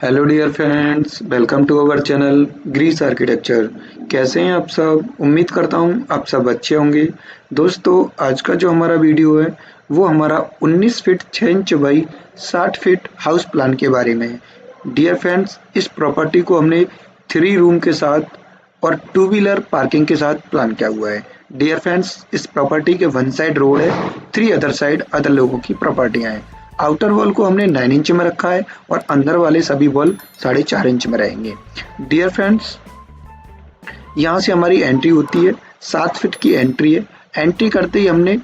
Hello dear friends, welcome to our channel Greece architecture. कैसे हैं आप सब? उम्मीद करता हूं आप सब अच्छे होंगे। दोस्तों, आज का जो हमारा वीडियो है वो हमारा 19 feet 6 inch by 60 feet house plan के बारे में है। डियर फ्रेंड्स, इस प्रॉपर्टी को हमने 3 रूम के साथ और 2 व्हीलर पार्किंग के साथ प्लान किया हुआ है। डियर फ्रेंड्स, इस प्रॉपर्टी के 1 साइड रोड है, 3 अदर साइड अदर लोगों की प्रॉपर्टियां हैं। आउटर वॉल को हमने 9 इंच में रखा है और अंदर वाले सभी वॉल 4.5 इंच में रहेंगे। डियर फ्रेंड्स, यहाँ से हमारी एंट्री होती है, 7 फीट की एंट्री है। एंट्री करते ही हमने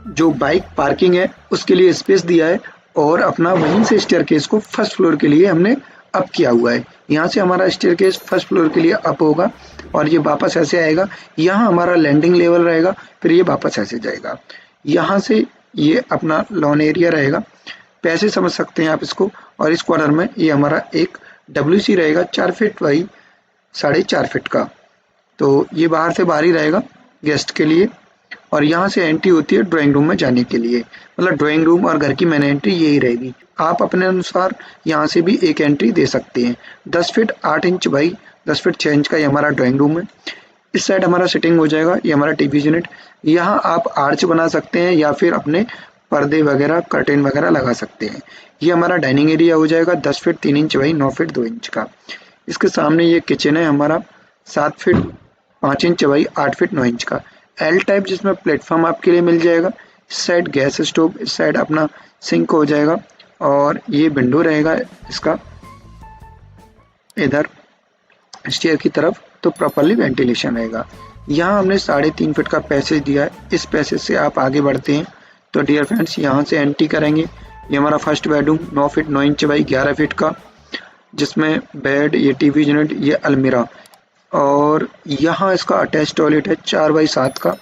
जो बाइक पार्किंग है उसके लिए स्पेस दिया है और अपना वहीं से स्टेयरकेस को फर्स्ट फ्लोर के लिए हमने अप किया हुआ है। यहाँ से हमारा स्टेयरकेस फर्स्ट फ्लोर के लिए अप होगा और ये वापस ऐसे आएगा। यहाँ हमारा लैंडिंग लेवल रहेगा, फिर ये वापस ऐसे जाएगा। यहाँ से ये अपना लॉन एरिया रहेगा, पैसे समझ सकते हैं आप इसको। और इस कॉर्नर में ये हमारा एक WC रहेगा 4 फीट बाई 4.5 फीट का। तो ये बाहर से बाहर ही रहेगा गेस्ट के लिए। और यहाँ से एंट्री होती है ड्राइंग रूम में जाने के लिए, मतलब ड्राइंग रूम और घर की मेन एंट्री यही रहेगी। आप अपने अनुसार यहाँ से भी एक एंट्री दे सकते हैं। 10 feet 8 inch by 10 feet 6 inch का ये हमारा ड्राइंग रूम है। इस साइड हमारा सिटिंग हो जाएगा, ये हमारा टीवी यूनिट। यहाँ आप आर्च बना सकते हैं या फिर अपने पर्दे वगैरह कर्टेन वगैरह लगा सकते हैं। ये हमारा डाइनिंग एरिया हो जाएगा 10 feet 3 inch by 9 feet 2 inch का। इसके सामने ये किचन है हमारा 7 feet 5 inch by 8 feet 9 inch का एल टाइप, जिसमें प्लेटफॉर्म आपके लिए मिल जाएगा। इस साइड गैस स्टोव, इस साइड अपना सिंक हो जाएगा और ये विंडो रहेगा इसका इधर स्टेयर की तरफ, तो प्रॉपरली वेंटिलेशन रहेगा। यहाँ हमने 3.5 फीट का पैसेज दिया है। इस पैसेज से आप आगे बढ़ते हैं तो डियर फ्रेंड्स यहाँ से एंट्री करेंगे। ये हमारा first bedroom 9 feet 9 inch by 11 feet का, जिसमें बेड, ये टीवी यूनिट, ये अलमीरा और यहाँ इसका अटैच टॉयलेट है 4 बाई 7 का।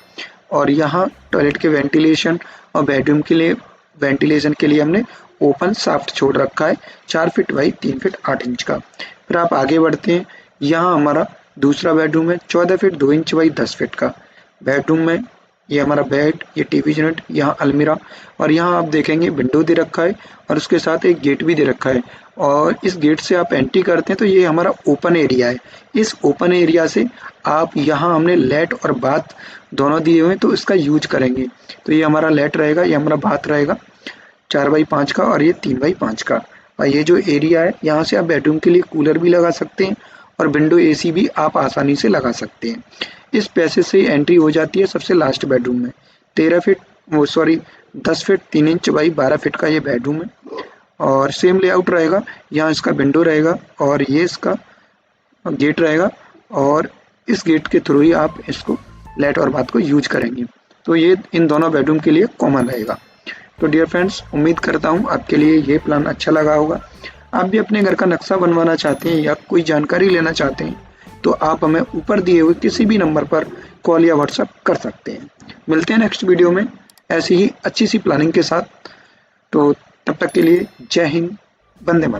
और यहाँ टॉयलेट के वेंटिलेशन और बेडरूम के लिए वेंटिलेशन के लिए हमने ओपन शाफ्ट छोड़ रखा है 4 फीट बाई 3 फीट 8 इंच का। फिर आप आगे बढ़ते हैं, यहाँ हमारा दूसरा बेडरूम है 14 फीट 2 इंच बाई 10 फीट का। बेडरूम में ये हमारा बेड, ये टीवी यूनिट, यहाँ अलमीरा और यहाँ आप देखेंगे विंडो दे रखा है और उसके साथ एक गेट भी दे रखा है। और इस गेट से आप एंट्री करते हैं तो ये हमारा ओपन एरिया है। इस ओपन एरिया से आप यहाँ हमने लेट और बाथ दोनों दिए हुए हैं तो इसका यूज करेंगे। तो ये हमारा लेट रहेगा, ये हमारा बाथ रहेगा 4 बाई 5 का और ये 3 बाई 5 का। और ये जो एरिया है यहाँ से आप बेडरूम के लिए कूलर भी लगा सकते हैं और विंडो AC भी आप आसानी से लगा सकते हैं। इस पैसेज से एंट्री हो जाती है सबसे लास्ट बेडरूम में। 10 फीट 3 इंच बाई 12 फीट का ये बेडरूम है और सेम लेआउट रहेगा। यहाँ इसका विंडो रहेगा और ये इसका गेट रहेगा और इस गेट के थ्रू ही आप इसको लेट और बाथ को यूज करेंगे। तो ये इन दोनों बेडरूम के लिए कॉमन रहेगा। तो डियर फ्रेंड्स, उम्मीद करता हूँ आपके लिए ये प्लान अच्छा लगा होगा। आप भी अपने घर का नक्शा बनवाना चाहते हैं या कोई जानकारी लेना चाहते हैं तो आप हमें ऊपर दिए हुए किसी भी नंबर पर कॉल या व्हाट्सएप कर सकते हैं। मिलते हैं नेक्स्ट वीडियो में ऐसी ही अच्छी सी प्लानिंग के साथ। तो तब तक के लिए जय हिंद, वंदे मातरम।